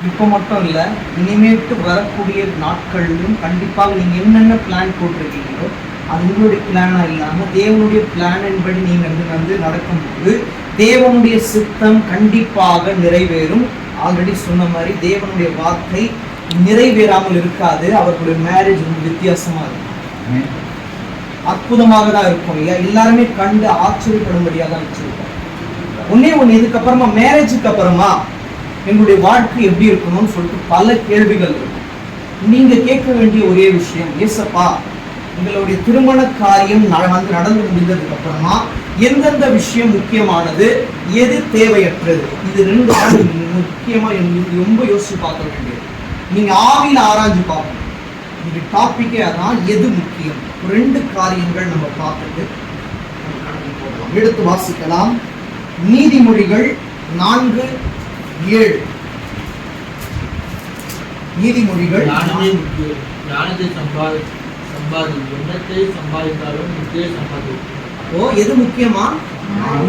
இப்போ மட்டும் இல்லை, இனிமேட்டு வரக்கூடிய நாட்களிலும் கண்டிப்பாக நீங்கள் என்னென்ன பிளான் போட்டிருக்கீங்களோ அது உங்களுடைய பிளானாக இல்லாமல் தேவனுடைய பிளானின்படி நீங்கள் வந்து நடக்கும்போது தேவனுடைய சித்தம் கண்டிப்பாக நிறைவேறும். ஆல்ரெடி சொன்ன மாதிரி தேவனுடைய வார்த்தை நிறைவேறாமல் இருக்காது. அவர்களுடைய மேரேஜ் ரொம்ப வித்தியாசமாக இருக்கும், அற்புதமாக தான் இருக்கும் இல்லையா? எல்லாருமே கண்டு ஆச்சரியப்படும்படியாக தான் வச்சிருக்கோம். ஒன்று இதுக்கப்புறமா மேரேஜுக்கு அப்புறமா எங்களுடைய வாழ்க்கை எப்படி இருக்கணும்னு சொல்லிட்டு பல கேள்விகள் இருக்கும். நீங்க கேட்க வேண்டிய ஒரே விஷயம், ஏசப்பா எங்களுடைய திருமண காரியம் வந்து நடந்து முடிந்ததுக்கு அப்புறமா எந்தெந்த விஷயம் முக்கியமானது, எது தேவையற்றது, இது ரெண்டு தான் முக்கியமா ரொம்ப யோசிச்சு பார்க்க வேண்டியது. நீங்க ஆவியில் ஆராய்ஞ்சு பார்க்கணும். இந்த டாபிக்கே அதான், எது முக்கியம். ரெண்டு காரியங்கள் நம்ம பார்த்துட்டு கடந்து போகலாம். எடுத்து வாசிக்கலாம். நீதிமொழிகள் 4:7. நீதிமொழிகள் எது முக்கியமா?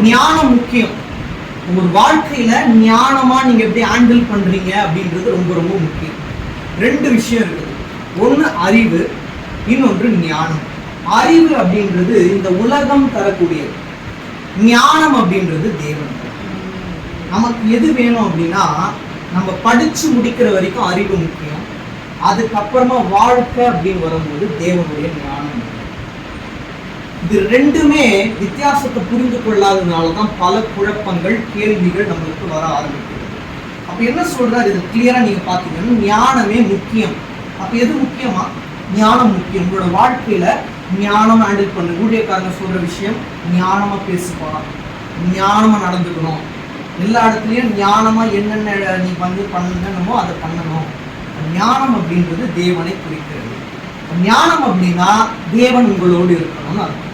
ஞானம் முக்கியம். உங்க வாழ்க்கையில ஞானமா நீங்க எப்படி ஹேண்டில் பண்றீங்க அப்படின்றது ரொம்ப ரொம்ப முக்கியம். ரெண்டு விஷயம் இருக்குது. ஒன்று அறிவு, இன்னொன்று ஞானம். அறிவு அப்படின்றது இந்த உலகம் தரக்கூடியது, ஞானம் அப்படின்றது தேவன். நமக்கு எது வேணும் அப்படின்னா, நம்ம படிச்சு முடிக்கிற வரைக்கும் அறிவு முக்கியம். அதுக்கப்புறமா வாழ்க்கை அப்படின்னு வரும்போது தேவனுடைய ஞானம். இது ரெண்டுமே வித்தியாசத்தை புரிந்து கொள்ளாததுனால தான் பல குழப்பங்கள், கேள்விகள் நம்மளுக்கு வர ஆரம்பிக்கிறது. அப்ப என்ன சொல்றாரு, இது கிளியரா நீங்க பாத்தீங்கன்னா ஞானமே முக்கியம். அப்ப எது முக்கியமா? ஞானம் முக்கியம். உங்களோட வாழ்க்கையில ஞானம் ஹேண்டில் பண்ணு. ஊழியக்காரங்க சொல்ற விஷயம், ஞானமா பேசுப்பா, ஞானமா நடந்துக்கணும், எல்லா இடத்துலையும் ஞானமா என்னென்ன நீ வந்து பண்ணணுமோ அதை பண்ணணும். ஞானம் அப்படின்றது தேவனை குறிக்கிறது. ஞானம் அப்படின்னா தேவன் உங்களோடு இருக்கணும்னு அர்த்தம்.